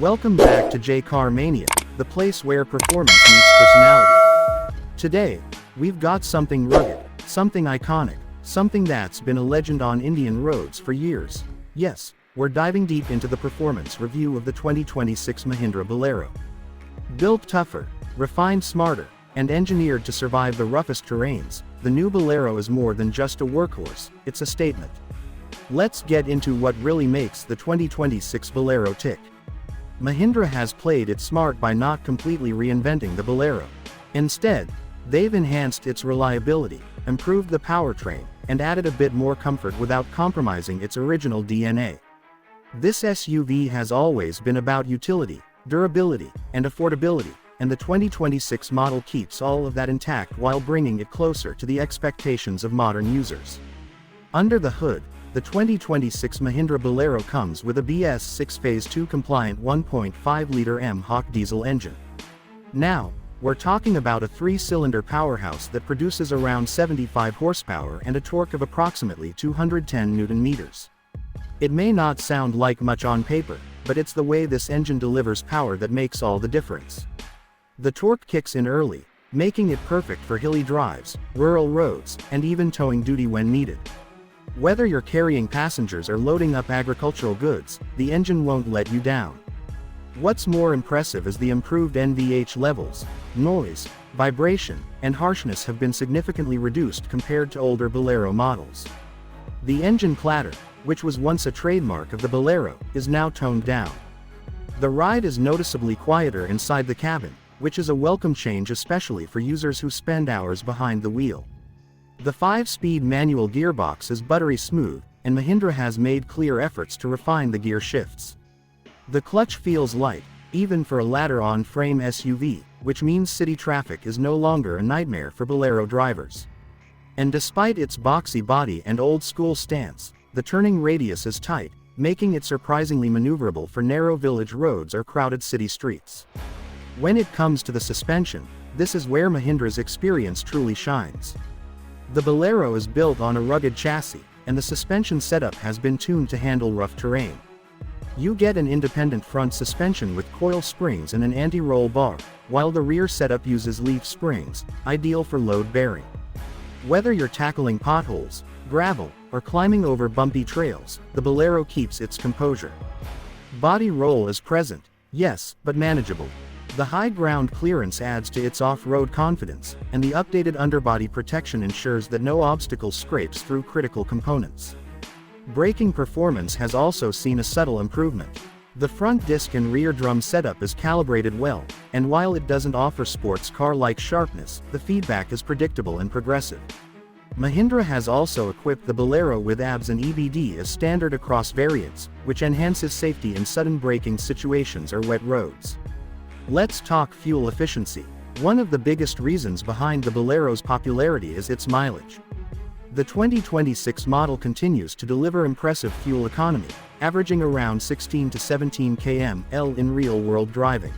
Welcome back to J-Car Mania, the place where performance meets personality. Today, we've got something rugged, something iconic, something that's been a legend on Indian roads for years. Yes, we're diving deep into the performance review of the 2026 Mahindra Bolero. Built tougher, refined smarter, and engineered to survive the roughest terrains, the new Bolero is more than just a workhorse, it's a statement. Let's get into what really makes the 2026 Bolero tick. Mahindra has played it smart by not completely reinventing the Bolero. Instead, they've enhanced its reliability, improved the powertrain, and added a bit more comfort without compromising its original DNA. This SUV has always been about utility, durability, and affordability, and the 2026 model keeps all of that intact while bringing it closer to the expectations of modern users. Under the hood, the 2026 Mahindra Bolero comes with a BS6 Phase 2 compliant 1.5-liter M-Hawk diesel engine. Now, we're talking about a 3-cylinder powerhouse that produces around 75 horsepower and a torque of approximately 210 Nm. It may not sound like much on paper, but it's the way this engine delivers power that makes all the difference. The torque kicks in early, making it perfect for hilly drives, rural roads, and even towing duty when needed. Whether you're carrying passengers or loading up agricultural goods, the engine won't let you down. What's more impressive is the improved NVH levels. Noise, vibration, and harshness have been significantly reduced compared to older Bolero models. The engine clatter, which was once a trademark of the Bolero, is now toned down. The ride is noticeably quieter inside the cabin, which is a welcome change especially for users who spend hours behind the wheel. The 5-speed manual gearbox is buttery smooth, and Mahindra has made clear efforts to refine the gear shifts. The clutch feels light, even for a ladder-on-frame SUV, which means city traffic is no longer a nightmare for Bolero drivers. And despite its boxy body and old-school stance, the turning radius is tight, making it surprisingly maneuverable for narrow village roads or crowded city streets. When it comes to the suspension, this is where Mahindra's experience truly shines. The Bolero is built on a rugged chassis, and the suspension setup has been tuned to handle rough terrain. You get an independent front suspension with coil springs and an anti-roll bar, while the rear setup uses leaf springs, ideal for load bearing. Whether you're tackling potholes, gravel, or climbing over bumpy trails, the Bolero keeps its composure. Body roll is present, yes, but manageable. The high ground clearance adds to its off-road confidence, and the updated underbody protection ensures that no obstacle scrapes through critical components. Braking performance has also seen a subtle improvement. The front disc and rear drum setup is calibrated well, and while it doesn't offer sports car-like sharpness, the feedback is predictable and progressive. Mahindra has also equipped the Bolero with ABS and EBD as standard across variants, which enhances safety in sudden braking situations or wet roads. Let's talk fuel efficiency. One of the biggest reasons behind the Bolero's popularity is its mileage. The 2026 model continues to deliver impressive fuel economy, averaging around 16 to 17 km/h in real-world driving.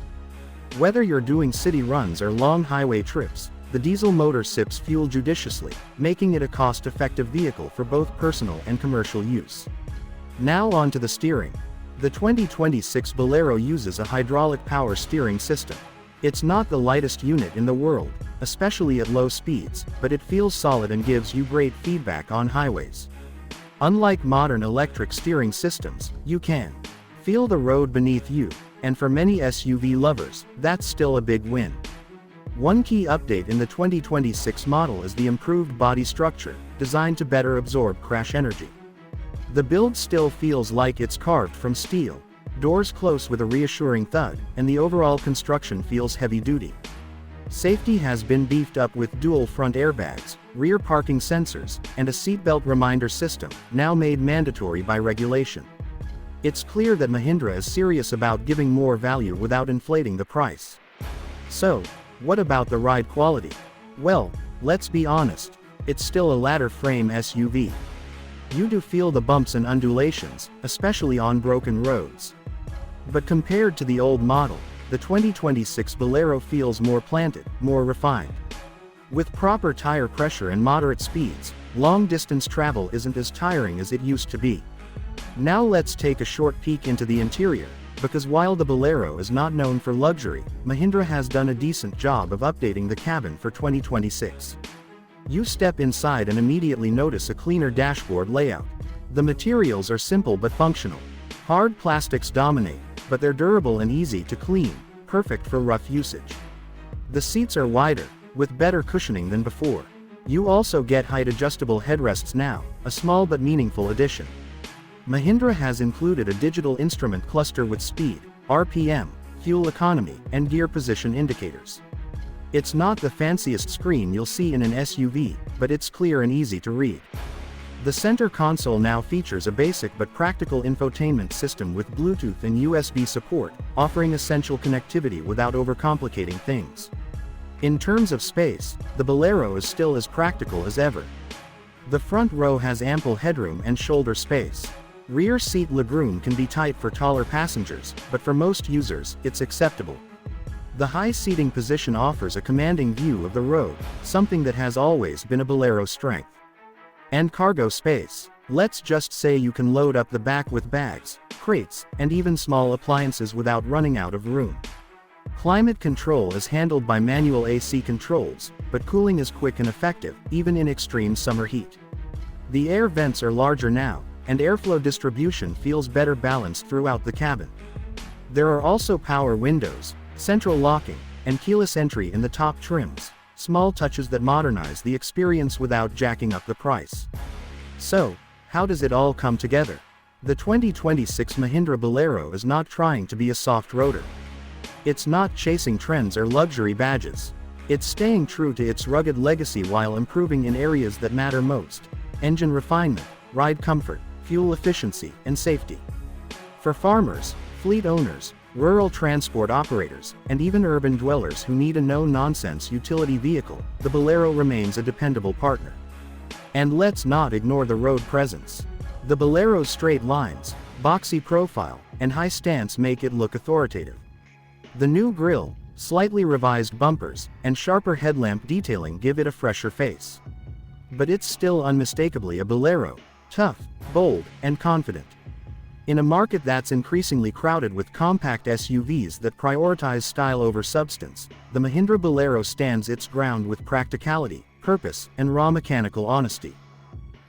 Whether you're doing city runs or long highway trips, the diesel motor sips fuel judiciously, making it a cost-effective vehicle for both personal and commercial use. Now on to the steering. The 2026 Bolero uses a hydraulic power steering system. It's not the lightest unit in the world, especially at low speeds, but it feels solid and gives you great feedback on highways. Unlike modern electric steering systems, you can feel the road beneath you, and for many SUV lovers, that's still a big win. One key update in the 2026 model is the improved body structure, designed to better absorb crash energy. The build still feels like it's carved from steel. Doors close with a reassuring thud, and the overall construction feels heavy-duty. Safety has been beefed up with dual front airbags, rear parking sensors, and a seatbelt reminder system, now made mandatory by regulation. It's clear that Mahindra is serious about giving more value without inflating the price. So, what about the ride quality? Well, let's be honest, it's still a ladder frame SUV. You do feel the bumps and undulations, especially on broken roads. But compared to the old model, the 2026 Bolero feels more planted, more refined. With proper tire pressure and moderate speeds, long-distance travel isn't as tiring as it used to be. Now let's take a short peek into the interior. Because while the Bolero is not known for luxury, Mahindra has done a decent job of updating the cabin for 2026. You step inside and immediately notice a cleaner dashboard layout. The materials are simple but functional. Hard plastics dominate, but they're durable and easy to clean, perfect for rough usage. The seats are wider, with better cushioning than before. You also get height-adjustable headrests now, a small but meaningful addition. Mahindra has included a digital instrument cluster with speed, RPM, fuel economy, and gear position indicators. It's not the fanciest screen you'll see in an SUV, but it's clear and easy to read. The center console now features a basic but practical infotainment system with Bluetooth and USB support, offering essential connectivity without overcomplicating things. In terms of space, the Bolero is still as practical as ever. The front row has ample headroom and shoulder space. Rear seat legroom can be tight for taller passengers, but for most users, it's acceptable. The high seating position offers a commanding view of the road, something that has always been a Bolero's strength. And cargo space. Let's just say you can load up the back with bags, crates, and even small appliances without running out of room. Climate control is handled by manual AC controls, but cooling is quick and effective, even in extreme summer heat. The air vents are larger now, and airflow distribution feels better balanced throughout the cabin. There are also power windows, central locking, and keyless entry in the top trims, small touches that modernize the experience without jacking up the price. So, how does it all come together? The 2026 Mahindra Bolero is not trying to be a soft roader. It's not chasing trends or luxury badges. It's staying true to its rugged legacy while improving in areas that matter most: engine refinement, ride comfort, fuel efficiency, and safety. For farmers, fleet owners, rural transport operators, and even urban dwellers who need a no-nonsense utility vehicle, the Bolero remains a dependable partner. And let's not ignore the road presence. The Bolero's straight lines, boxy profile, and high stance make it look authoritative. The new grille, slightly revised bumpers, and sharper headlamp detailing give it a fresher face. But it's still unmistakably a Bolero, tough, bold, and confident. In a market that's increasingly crowded with compact SUVs that prioritize style over substance, the Mahindra Bolero stands its ground with practicality, purpose, and raw mechanical honesty.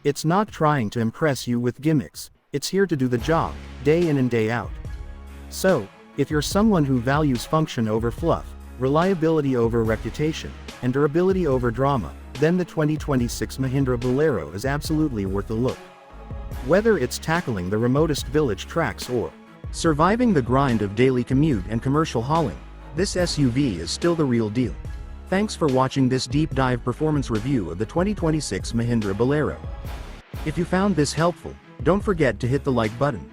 It's not trying to impress you with gimmicks, it's here to do the job, day in and day out. So, if you're someone who values function over fluff, reliability over reputation, and durability over drama, then the 2026 Mahindra Bolero is absolutely worth a look. Whether it's tackling the remotest village tracks or surviving the grind of daily commute and commercial hauling, this SUV is still the real deal. Thanks for watching this deep dive performance review of the 2026 Mahindra Bolero. If you found this helpful, don't forget to hit the like button.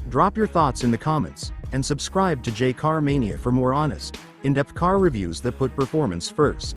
Drop your thoughts in the comments, and subscribe to J Car Mania for more honest, in-depth car reviews that put performance first.